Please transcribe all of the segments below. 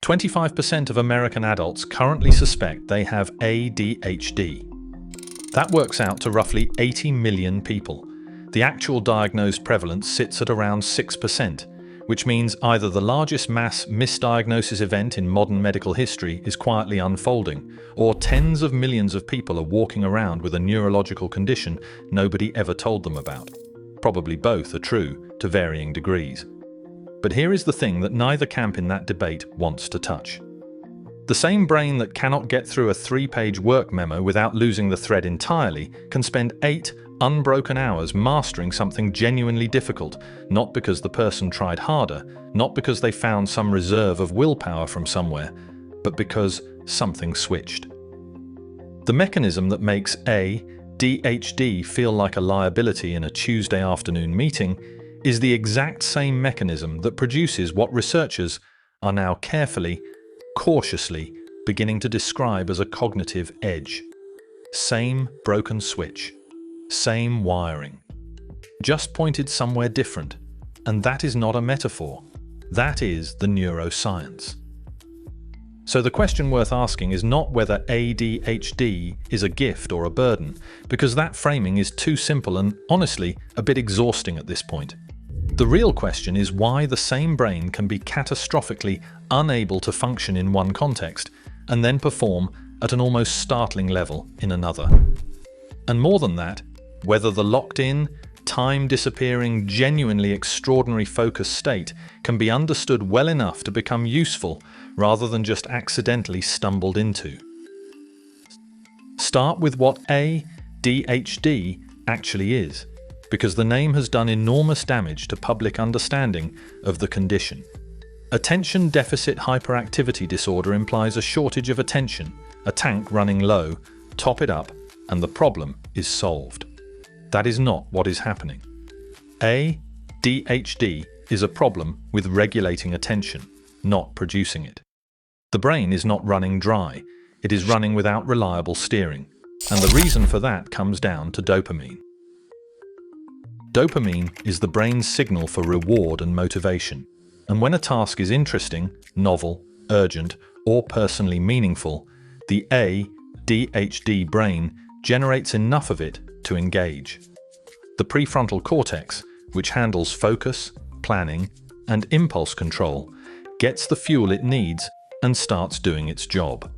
25% of American adults currently suspect they have ADHD. That works out to roughly 80 million people. The actual diagnosed prevalence sits at around 6%, which means either the largest mass misdiagnosis event in modern medical history is quietly unfolding, or tens of millions of people are walking around with a neurological condition nobody ever told them about. Probably both are true, to varying degrees. But here is the thing that neither camp in that debate wants to touch. The same brain that cannot get through a 3-page work memo without losing the thread entirely can spend 8 unbroken hours mastering something genuinely difficult, not because the person tried harder, not because they found some reserve of willpower from somewhere, but because something switched. The mechanism that makes ADHD feel like a liability in a Tuesday afternoon meeting is the exact same mechanism that produces what researchers are now carefully, cautiously beginning to describe as a cognitive edge. Same broken switch. Same wiring, just pointed somewhere different, and that is not a metaphor. That is the neuroscience. So the question worth asking is not whether ADHD is a gift or a burden, because that framing is too simple and, honestly, a bit exhausting at this point. The real question is why the same brain can be catastrophically unable to function in one context and then perform at an almost startling level in another. And more than that, whether the locked-in, time-disappearing, genuinely extraordinary focus state can be understood well enough to become useful rather than just accidentally stumbled into. Start with what ADHD actually is, because the name has done enormous damage to public understanding of the condition. Attention deficit hyperactivity disorder implies a shortage of attention, a tank running low, top it up, and the problem is solved. That is not what is happening. ADHD is a problem with regulating attention, not producing it. The brain is not running dry, it is running without reliable steering, and the reason for that comes down to dopamine. Dopamine is the brain's signal for reward and motivation, and when a task is interesting, novel, urgent, or personally meaningful, the ADHD brain generates enough of it to engage. The prefrontal cortex, which handles focus, planning, and impulse control, gets the fuel it needs and starts doing its job.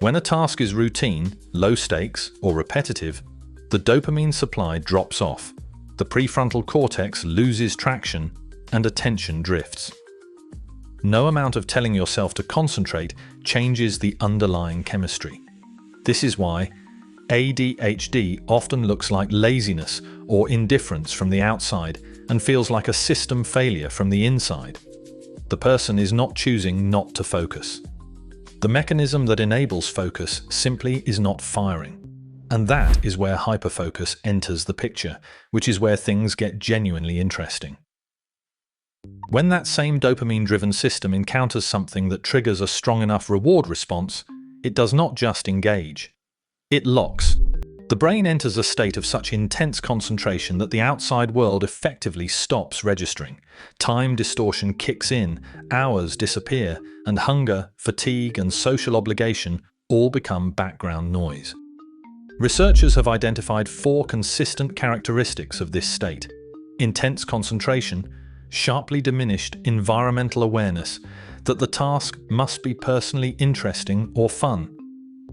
When a task is routine, low stakes, or repetitive, the dopamine supply drops off, the prefrontal cortex loses traction, and attention drifts. No amount of telling yourself to concentrate changes the underlying chemistry. This is why ADHD often looks like laziness or indifference from the outside and feels like a system failure from the inside. The person is not choosing not to focus. The mechanism that enables focus simply is not firing. And that is where hyperfocus enters the picture, which is where things get genuinely interesting. When that same dopamine-driven system encounters something that triggers a strong enough reward response, it does not just engage. It locks. The brain enters a state of such intense concentration that the outside world effectively stops registering. Time distortion kicks in, hours disappear, and hunger, fatigue, and social obligation all become background noise. Researchers have identified 4 consistent characteristics of this state: intense concentration, sharply diminished environmental awareness, that the task must be personally interesting or fun,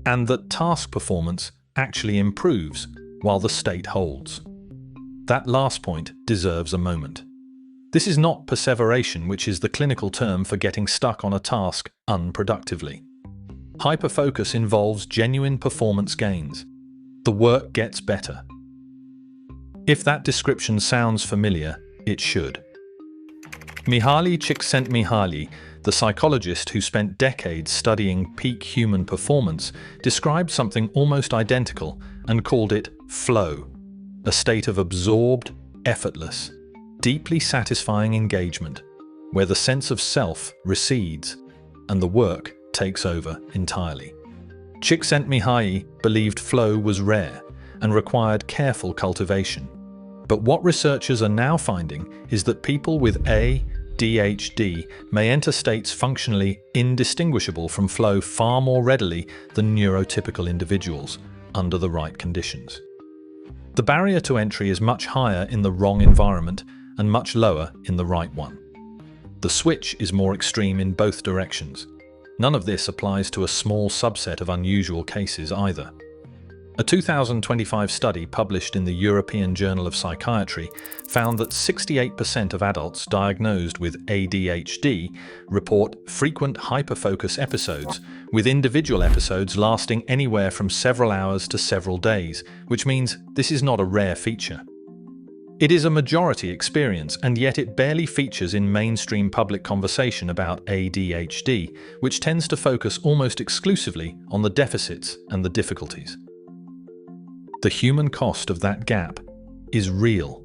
and that task performance actually improves while the state holds. That last point deserves a moment. This is not perseveration, which is the clinical term for getting stuck on a task unproductively. Hyperfocus involves genuine performance gains. The work gets better. If that description sounds familiar, it should. Mihaly Csikszentmihalyi, the psychologist who spent decades studying peak human performance, described something almost identical and called it flow, a state of absorbed, effortless, deeply satisfying engagement, where the sense of self recedes and the work takes over entirely. Csikszentmihalyi believed flow was rare and required careful cultivation. But what researchers are now finding is that people with ADHD may enter states functionally indistinguishable from flow far more readily than neurotypical individuals under the right conditions. The barrier to entry is much higher in the wrong environment and much lower in the right one. The switch is more extreme in both directions. None of this applies to a small subset of unusual cases either. A 2025 study published in the European Journal of Psychiatry found that 68% of adults diagnosed with ADHD report frequent hyperfocus episodes, with individual episodes lasting anywhere from several hours to several days, which means this is not a rare feature. It is a majority experience, and yet it barely features in mainstream public conversation about ADHD, which tends to focus almost exclusively on the deficits and the difficulties. The human cost of that gap is real.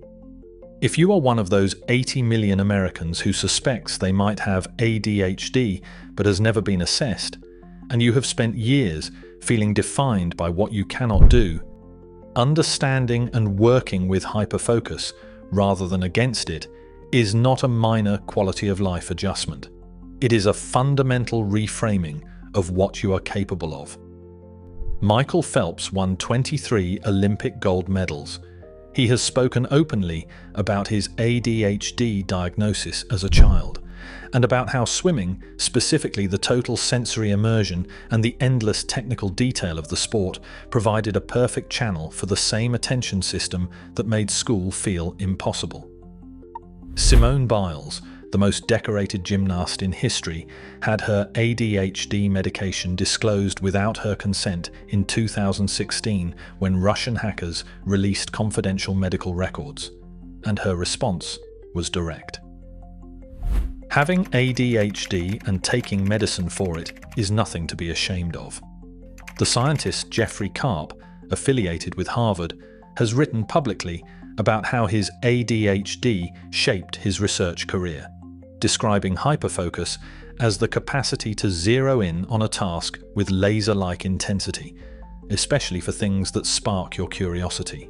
If you are one of those 80 million Americans who suspects they might have ADHD but has never been assessed, and you have spent years feeling defined by what you cannot do, understanding and working with hyperfocus rather than against it is not a minor quality of life adjustment. It is a fundamental reframing of what you are capable of. Michael Phelps won 23 Olympic gold medals. He has spoken openly about his ADHD diagnosis as a child, and about how swimming, specifically the total sensory immersion and the endless technical detail of the sport, provided a perfect channel for the same attention system that made school feel impossible. Simone Biles, the most decorated gymnast in history, had her ADHD medication disclosed without her consent in 2016 when Russian hackers released confidential medical records, and her response was direct. Having ADHD and taking medicine for it is nothing to be ashamed of. The scientist Jeffrey Karp, affiliated with Harvard, has written publicly about how his ADHD shaped his research career, describing hyperfocus as the capacity to zero in on a task with laser-like intensity, especially for things that spark your curiosity.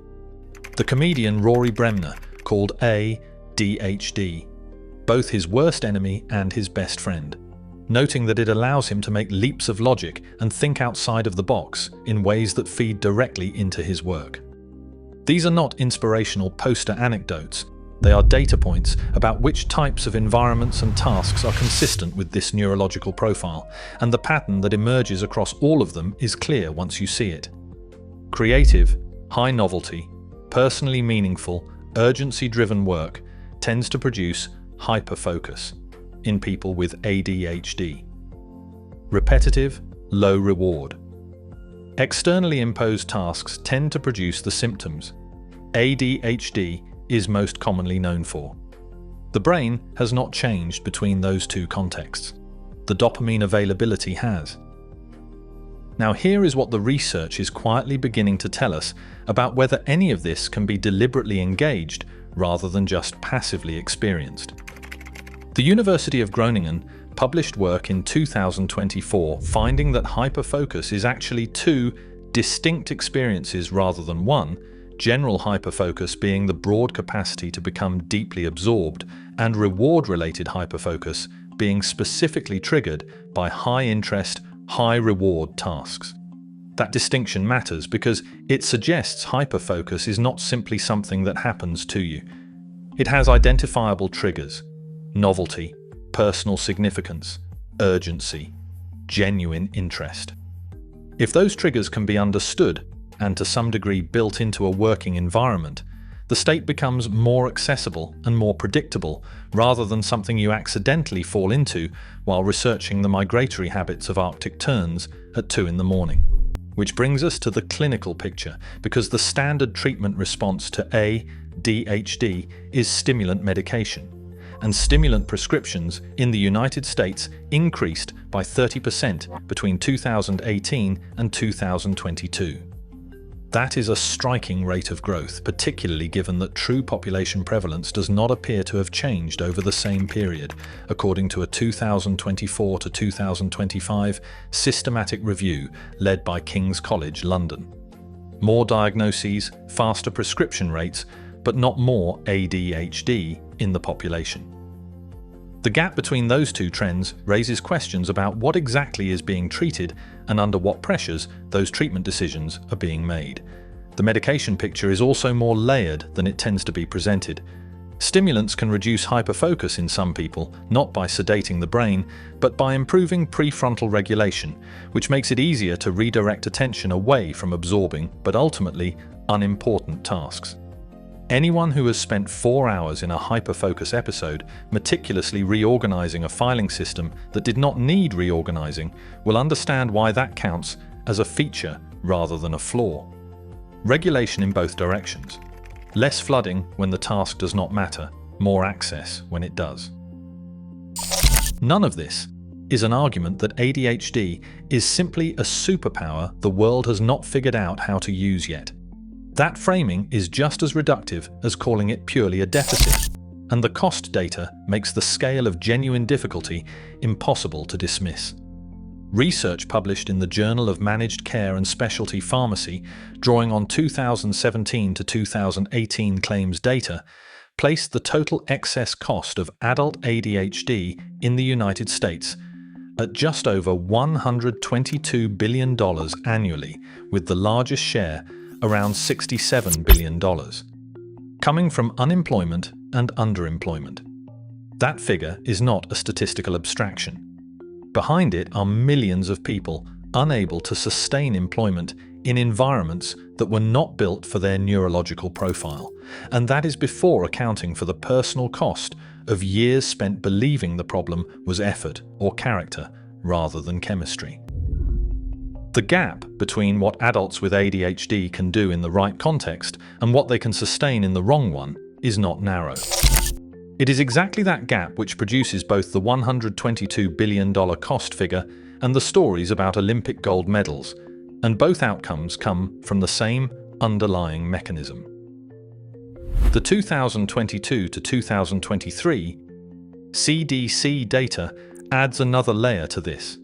The comedian Rory Bremner called ADHD both his worst enemy and his best friend, noting that it allows him to make leaps of logic and think outside of the box in ways that feed directly into his work. These are not inspirational poster anecdotes. They are data points about which types of environments and tasks are consistent with this neurological profile, and the pattern that emerges across all of them is clear once you see it. Creative, high novelty, personally meaningful, urgency-driven work tends to produce hyperfocus in people with ADHD. Repetitive, low reward. Externally imposed tasks tend to produce the symptoms ADHD is most commonly known for. The brain has not changed between those two contexts. The dopamine availability has. Now here is what the research is quietly beginning to tell us about whether any of this can be deliberately engaged rather than just passively experienced. The University of Groningen published work in 2024 finding that hyperfocus is actually two distinct experiences rather than one, general hyperfocus being the broad capacity to become deeply absorbed, and reward-related hyperfocus being specifically triggered by high-interest, high-reward tasks. That distinction matters because it suggests hyperfocus is not simply something that happens to you. It has identifiable triggers: novelty, personal significance, urgency, genuine interest. If those triggers can be understood and to some degree built into a working environment, the state becomes more accessible and more predictable rather than something you accidentally fall into while researching the migratory habits of Arctic terns at 2 in the morning. Which brings us to the clinical picture, because the standard treatment response to ADHD is stimulant medication, and stimulant prescriptions in the United States increased by 30% between 2018 and 2022. That is a striking rate of growth, particularly given that true population prevalence does not appear to have changed over the same period, according to a 2024 to 2025 systematic review led by King's College London. More diagnoses, faster prescription rates, but not more ADHD in the population. The gap between those two trends raises questions about what exactly is being treated and under what pressures those treatment decisions are being made. The medication picture is also more layered than it tends to be presented. Stimulants can reduce hyperfocus in some people, not by sedating the brain, but by improving prefrontal regulation, which makes it easier to redirect attention away from absorbing, but ultimately unimportant tasks. Anyone who has spent 4 hours in a hyperfocus episode meticulously reorganizing a filing system that did not need reorganizing will understand why that counts as a feature rather than a flaw. Regulation in both directions. Less flooding when the task does not matter, more access when it does. None of this is an argument that ADHD is simply a superpower the world has not figured out how to use yet. That framing is just as reductive as calling it purely a deficit, and the cost data makes the scale of genuine difficulty impossible to dismiss. Research published in the Journal of Managed Care and Specialty Pharmacy, drawing on 2017 to 2018 claims data, placed the total excess cost of adult ADHD in the United States at just over $122 billion annually, with the largest share, around $67 billion, coming from unemployment and underemployment. That figure is not a statistical abstraction. Behind it are millions of people unable to sustain employment in environments that were not built for their neurological profile, and that is before accounting for the personal cost of years spent believing the problem was effort or character rather than chemistry. The gap between what adults with ADHD can do in the right context and what they can sustain in the wrong one is not narrow. It is exactly that gap which produces both the $122 billion cost figure and the stories about Olympic gold medals, and both outcomes come from the same underlying mechanism. The 2022 to 2023 CDC data adds another layer to this.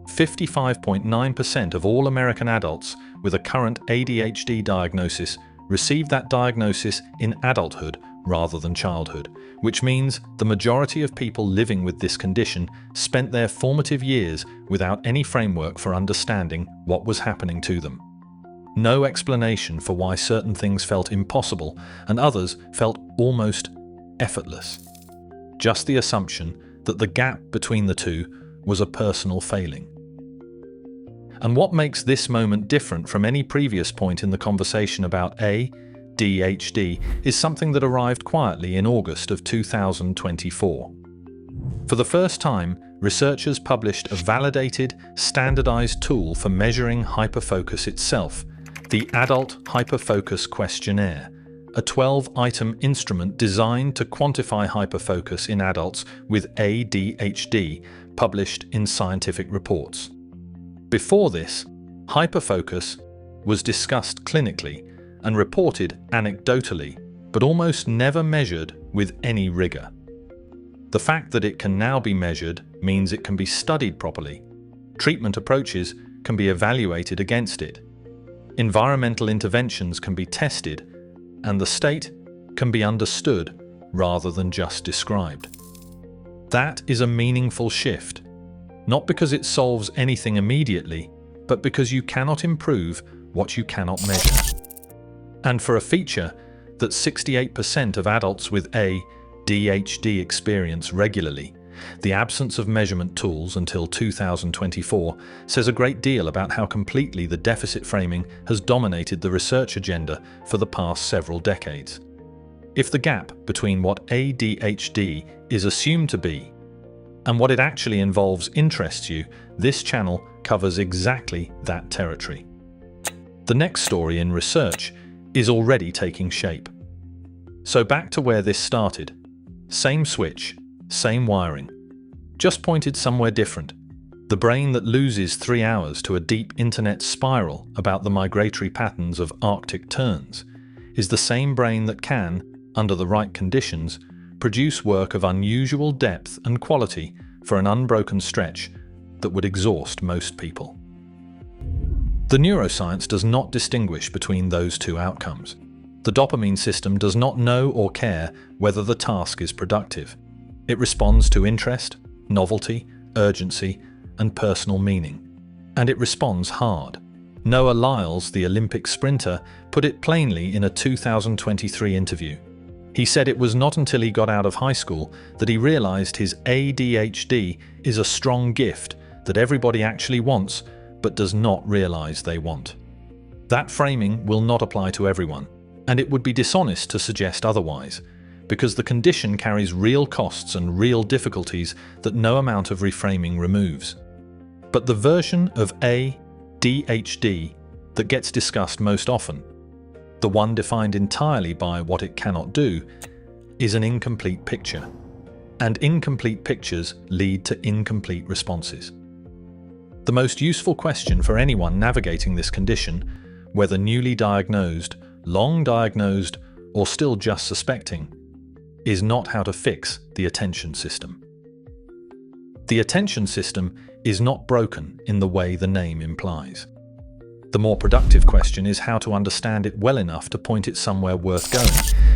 55.9% of all American adults with a current ADHD diagnosis receive that diagnosis in adulthood rather than childhood, which means the majority of people living with this condition spent their formative years without any framework for understanding what was happening to them. No explanation for why certain things felt impossible and others felt almost effortless. Just the assumption that the gap between the two was a personal failing. And what makes this moment different from any previous point in the conversation about ADHD is something that arrived quietly in August of 2024. For the first time, researchers published a validated, standardized tool for measuring hyperfocus itself, the Adult Hyperfocus Questionnaire, a 12-item instrument designed to quantify hyperfocus in adults with ADHD, published in scientific reports. Before this, hyperfocus was discussed clinically and reported anecdotally, but almost never measured with any rigor. The fact that it can now be measured means it can be studied properly. Treatment approaches can be evaluated against it. Environmental interventions can be tested, and the state can be understood rather than just described. That is a meaningful shift, not because it solves anything immediately, but because you cannot improve what you cannot measure. And for a feature that 68% of adults with ADHD experience regularly, the absence of measurement tools until 2024 says a great deal about how completely the deficit framing has dominated the research agenda for the past several decades. If the gap between what ADHD is assumed to be and what it actually involves interests you, this channel covers exactly that territory. The next story in research is already taking shape. So back to where this started. Same switch, same wiring, just pointed somewhere different. The brain that loses 3 hours to a deep internet spiral about the migratory patterns of Arctic terns is the same brain that can, under the right conditions, produce work of unusual depth and quality for an unbroken stretch that would exhaust most people. The neuroscience does not distinguish between those two outcomes. The dopamine system does not know or care whether the task is productive. It responds to interest, novelty, urgency, and personal meaning. And it responds hard. Noah Lyles, the Olympic sprinter, put it plainly in a 2023 interview. He said it was not until he got out of high school that he realized his ADHD is a strong gift that everybody actually wants, but does not realize they want. That framing will not apply to everyone, and it would be dishonest to suggest otherwise, because the condition carries real costs and real difficulties that no amount of reframing removes. But the version of ADHD that gets discussed most often, the one defined entirely by what it cannot do, is an incomplete picture. And incomplete pictures lead to incomplete responses. The most useful question for anyone navigating this condition, whether newly diagnosed, long diagnosed, or still just suspecting, is not how to fix the attention system. The attention system is not broken in the way the name implies. The more productive question is how to understand it well enough to point it somewhere worth going,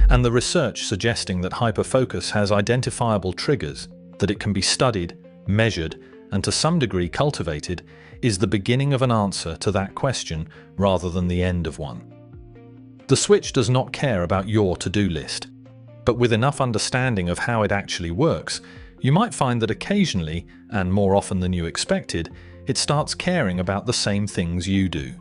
and the research suggesting that hyperfocus has identifiable triggers, that it can be studied, measured, and to some degree cultivated, is the beginning of an answer to that question rather than the end of one. The switch does not care about your to-do list, but with enough understanding of how it actually works, you might find that occasionally, and more often than you expected, it starts caring about the same things you do.